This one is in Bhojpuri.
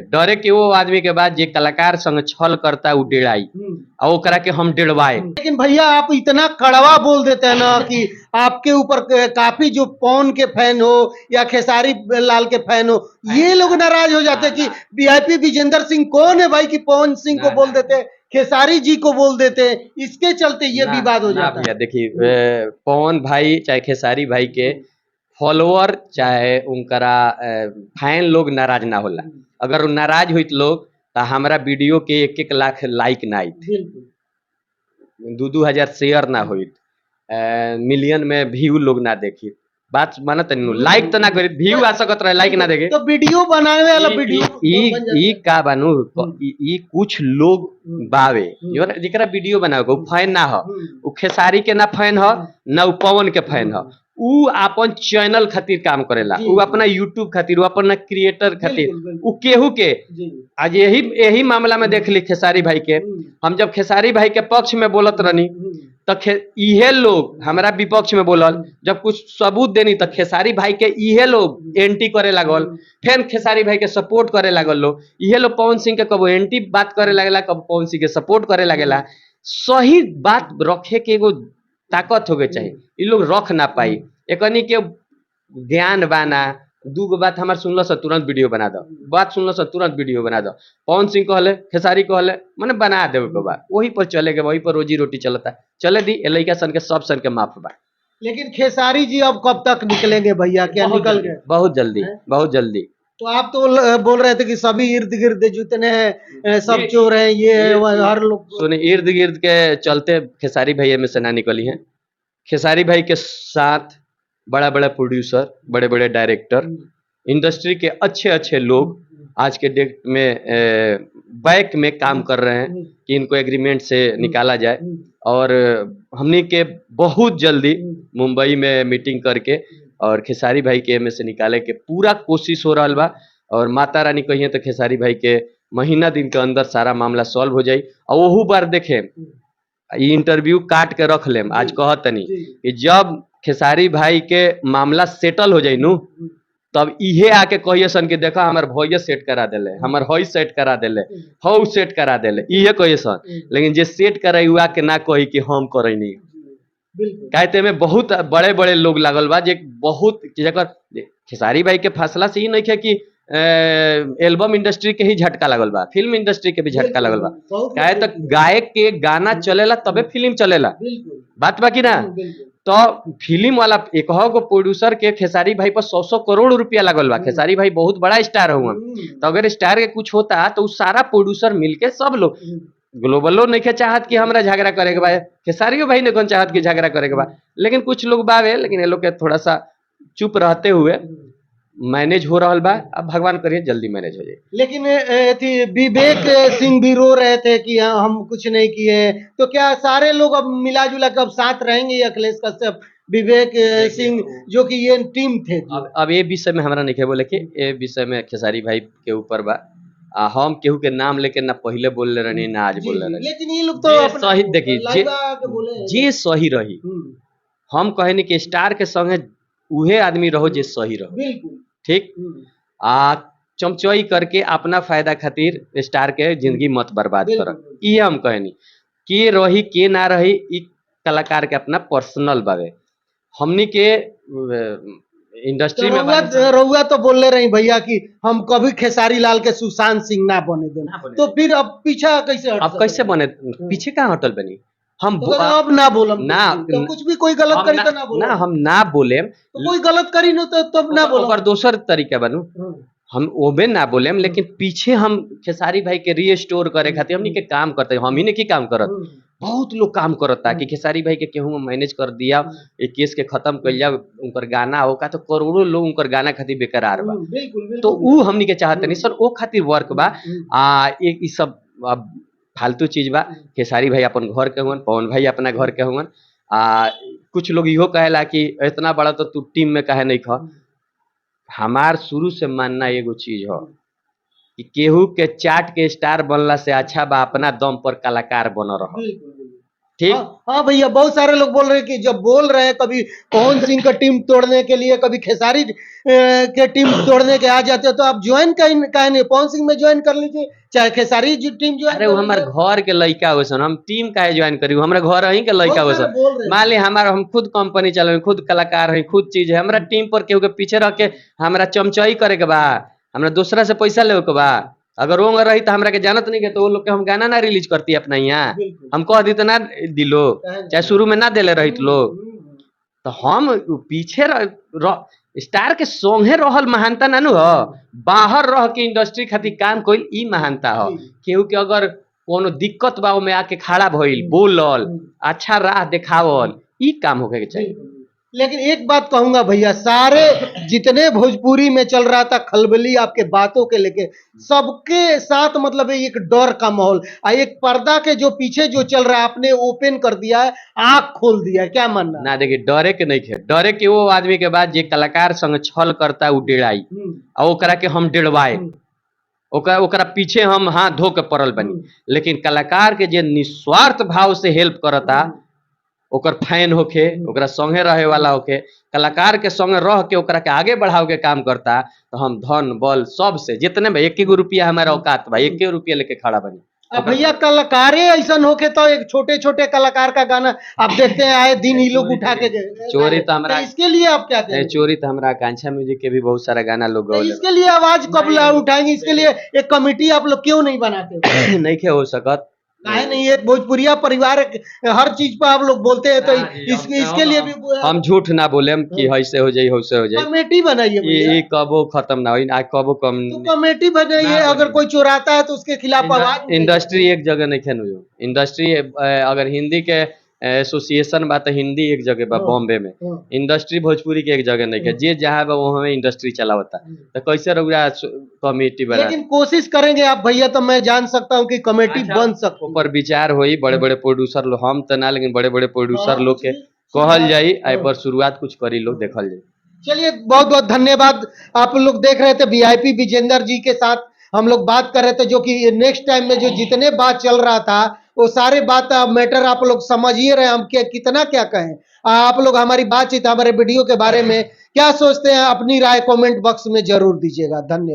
डरे के वो आदमी के बाद जे कलाकार संग छल करता उ डेढ़ाई और ओकरा के हम डेढ़वाए। लेकिन भैया आप इतना कड़वा बोल देते हैं ना कि आपके ऊपर काफी जो पवन के फैन हो या खेसारी लाल के फैन हो, ये लोग नाराज हो जाते हैं कि वीआईपी विजेंद्र सिंह कौन है भाई कि पवन सिंह को बोल देते हैं, खेसारी जी को बोल देते हैं, इसके चलते ये विवाद हो जाता भैया है। देखिए, पवन भाई चाहे खेसारी भाई के फॉलोअर चाहे उनकरा फैन लोग नाराज ना होला। अगर नाराज हुई लोग तो हमारा वीडियो के 1-1 लाख लाइक ना आई, 2-2 हजार शेयर ना हुई, मिलियन में व्यू लोग ना देखी। बात मानत नहीं, लाइक तो ना करी, व्यू आ सकत रहे, लाइक ना देखे। तो वीडियो बनाने वाला वीडियो ई का बानू, ई कुछ लोग बावे जेकरा वीडियो बनावे को फैन ना हो, उ खेसारी के ना फैन हो ना उ पवन के फैन हो, उ अपन चैनल खातिर काम करेला, उ अपना यूट्यूब खातिर, उ अपना क्रिएटर खातिर, उ केहू के। आज यही मामला में देख ली खेसारी भाई के, हम जब खेसारी भाई के पक्ष में बोलत रहनी तो इहे लोग हमारा विपक्ष में बोलल, जब कुछ सबूत देनी तो खेसारी भाई के इहे लोग एंटी करे लागल, फिर खेसारी भाई के सपोर्ट करे लागल लोग। इहे लोग पवन सिंह के कबो एंटी बात करे लगेला, कब पवन सिंह के सपोर्ट करे लगेला। सही बात रखे के एगो ताकत होके चाहिए, इ लोग रख ना पाई। एकनी के ज्ञान बाना, 2 बात हमार सुनल से तुरंत वीडियो बना दो, बात सुनल से तुरंत वीडियो बना दो। पवन सिंह कहले, खेसारी कहले, मैंने बना देवे के बा, वही पर चले के, वही पर रोजी रोटी चलता, चले दी। लड़का सन के सब सन के माफ बा। लेकिन खेसारी जी अब कब तक निकलेंगे भैया, क्या निकल गए? बहुत जल्दी, बहुत जल्दी। तो आप तो बोल रहे थे कि सभी इर्द गिर्द जितने हैं सब चोर हैं, ये है, हर लोग सुने, इर्द गिर्द के चलते खेसारी भाई में से ना निकली हैं। खेसारी भाई के साथ बड़ा बड़ा प्रोड्यूसर, बड़े बड़े डायरेक्टर, इंडस्ट्री के अच्छे अच्छे लोग आज के डेट में बैक में काम कर रहे हैं कि इनको एग्रीमेंट से निकाला जाए। और हमने के बहुत जल्दी मुंबई में मीटिंग करके और खेसारी भाई के में से निकाले के पूरा कोशिश हो रहा बा। और माता रानी कहिए तो खेसारी भाई के महीना दिन के अंदर सारा मामला सॉल्व हो जाए। और वहू बार देखे इंटरव्यू काट के रख लेम, आज कहतनी कि जब खेसारी भाई के मामला सेटल हो जाए नु, तब इहे आके कहिए सन कि देखा हमार भैया सेट करा देले, हमार हई सेट करा देले, हऊ सेट करा देले, इहे कहिए सन। लेकिन जे सेट कराई हुआ के ना कही कि हम करैनी, कहते में बहुत बड़े बड़े लोग लागल बा, जे बहुत जगह खेसारी भाई के फैसला से ही नहीं है कि एल्बम इंडस्ट्री के ही झटका लगल बा, फिल्म इंडस्ट्री के भी झटका लगल बा। काहे तक गायक के गाना चलेला तबे फिल्म चलेला, बात बाकी ना। तो फिल्म वाला एक गो प्रोड्यूसर के खेसारी भाई पर 100-100 करोड़ रुपया लगल बा। खेसारी भाई बहुत बड़ा स्टार हुआ, तो अगर स्टार के कुछ होता तो सारा प्रोड्यूसर मिलके सब लोग, ग्लोबलो नहीं के चाहत कि हमरा झगड़ा करे के बा, खेसारियो भाई ने कौन चाहत कि झगड़ा करे के बा, लेकिन कुछ लोग बावे, लेकिन ये लोग के थोड़ा सा चुप रहते हुए मैनेज हो रहा बा। अब भगवान करिए जल्दी मैनेज हो जाए। लेकिन विवेक सिंह भी रो रहे थे कि हम कुछ नहीं किए, तो क्या सारे लोग अब मिला जुला कर अब साथ रहेंगे? अखिलेश कश्यप, विवेक सिंह, जो कि ये टीम थे। अब ये विषय में हमारा नहीं बोले कि ये विषय में खेसारी भाई के ऊपर बा, हम केहू के नाम लेके ना पहले बोल ले रही ना आज बोल रहे, लेकिन ये लोग तो सही देखिए जे सही रही। हम कहे कि स्टार के संगे उहे आदमी रहो जे सही रहो, ठीक। चमचोई करके अपना फायदा खातिर स्टार के जिंदगी मत बर्बाद कर, ये हम कहनी। के रही के ना रही इ कलाकार के अपना पर्सनल बावे। हमनी के इंडस्ट्री में रउआ तो बोल रही भैया कि हम कभी खेसारी लाल के सुशांत सिंह ना बने दें, तो फिर अब पीछा कैसे अब कैसे बने? पीछे कहाँ हटल बनी? हम तो अब ना बोलम ना, तो कुछ भी कोई गलत करी तो ना बोलम ना, हम ना बोले तो कोई गलत करी न तो तब ना बोलम, और दूसर तरीका बनू हम ओबे ना बोले, लेकिन पीछे हम खेसारी भाई के रीस्टोर करे खातिर हमनी के काम करते, हम ही ने की काम करत, बहुत लोग काम करता कि खेसारी भाई के केहू मैनेज कर दिया, एक केस के खत्म कर लिया, उनकर गाना होगा तो करोड़ों लोग उनकर गाना खातिर बेकरार बा। तो उ हमनी के चाहते नहीं सर, ओ खातिर वर्क बा। एक ई सब फालतू चीज बा। खेसारी भाई अपन घर के हुन, पवन भाई अपना घर के हुन। कुछ लोग इहो कहेला कि इतना बड़ा तो तू टीम में काहे नहीं खा। हमार शुरू से मानना एगो चीज हो कि केहू के चाट के स्टार बनला से अच्छा बा अपना दम पर कलाकार बन रहो। ठीक। हाँ भैया, बहुत सारे लोग बोल रहे हैं कि जब बोल रहे हैं कभी पवन सिंह का टीम तोड़ने के लिए, कभी खेसारी के टीम तोड़ने के आ जाते हो, तो आप ज्वाइन काहे नहीं, पवन सिंह में ज्वाइन कर लीजिए, चाहे खेसारी टीम ज्वाइन अरे कर वो हमारे लीजिए। घर के लड़का हो सन, हम टीम काहे ज्वाइन करी, हमारे घर ही के लड़का हो बहुत सारे सन। बोल रहे हैं। मान ली हमारा, हम खुद कंपनी चलावे, खुद कलाकार है, खुद चीज है, हमरा टीम पर केहू के पीछे रह के हमरा चमचई करे के बा, हमरा दूसरा से पैसा लेवे के बा। अगर वो रही तो हमरा के जानत नहीं के, तो वो लोग के हम गाना ना रिलीज करती अपना यहाँ, बिल्कुल। हम कह दी तो ना दिलो, चाहे शुरू में ना देले रहित लोग। तो हम पीछे स्टार के संगे रहल महानता नानू ह, बाहर रह के इंडस्ट्री खातिर काम कइल ई महानता ह। केहू के अगर कोनो दिक्कत बा में आके खड़ा भइल, बोलल, अच्छा राह देखावल, ई काम होके के चाहिए। लेकिन एक बात कहूंगा भैया, सारे जितने भोजपुरी में चल रहा था खलबली आपके बातों के लेके, सबके साथ मतलब एक डर का माहौल, एक पर्दा के जो पीछे जो चल रहा है आपने ओपन कर दिया है, आंख खोल दिया है, क्या मानना ना देखिए, डरे के नहीं खे, डरे के वो आदमी के बाद जे कलाकार संग छल करता उ डेराई, और ओकरा के हम डेरवाए, ओकरा पीछे हम हाथ धो के पड़ल बनी। लेकिन कलाकार के जे निस्वार्थ भाव से हेल्प करता, ओकर फैन होके, ओकरा संगे रहे वाला होके, कलाकार के संगे रह के ओकरा के आगे बढ़ाव के काम करता, तो हम धन बल सब से जितने में 1 रुपया हमारा औकात बा, 1 रुपया लेके खड़ा बनी। अब भैया कलाकारे ऐसा होके तो एक छोटे छोटे कलाकार का गाना आप देखते हैं आए दिन ही लोग उठा के चोरी तो हमरा, इसके लिए आप क्या कहेंगे? चोरी तो हमरा आकांक्षा म्यूजिक के भी बहुत सारा गाना लोग तो गौले इसके लिए आवाज कब उठाएंगे? इसके लिए एक कमेटी आप लोग क्यों नहीं बनाते? नहीं के हो सकत, काहे नहीं, ये भोजपुरिया परिवार हर चीज पर आप लोग बोलते हैं, तो इसके लिए भी हम झूठ ना बोले कि ऐसे हो जाई वैसे हो जाई, कमेटी बनाइए भैया। ये कबो खत्म ना होई, ना कबो कम। तो कमेटी बनाइए, अगर कोई चुराता है तो उसके खिलाफ आवाज उठाइए। इंडस्ट्री एक जगह नहीं खेन, इंडस्ट्री अगर हिंदी के एसोसिएशन बा तो हिंदी एक जगह बा बॉम्बे में, इंडस्ट्री भोजपुरी के एक जगह नहीं है, जे जहाँ बा वहाँ में इंडस्ट्री चलावता, तो कैसे रउरा कमेटी बना? लेकिन कोशिश करेंगे आप भैया, तो मैं जान सकता हूँ कि कमेटी बन सकती है। ऊपर विचार होई, बड़े बड़े प्रोड्यूसर लोग, हम तो ना, लेकिन बड़े बड़े प्रोड्यूसर लोग के कहल जाई, आई पर शुरुआत कुछ करी लोग, देखल जाई। चलिए, बहुत बहुत धन्यवाद। आप लोग देख रहे थे वीआईपी विजेंद्र जी के साथ हम लोग बात कर रहे थे, जो कि नेक्स्ट टाइम में जो जितने बात चल रहा था वो सारे बात मैटर आप लोग समझ ही रहे, हम कितना क्या कहें। आप लोग हमारी बातचीत, हमारे वीडियो के बारे में क्या सोचते हैं, अपनी राय कमेंट बॉक्स में जरूर दीजिएगा। धन्यवाद।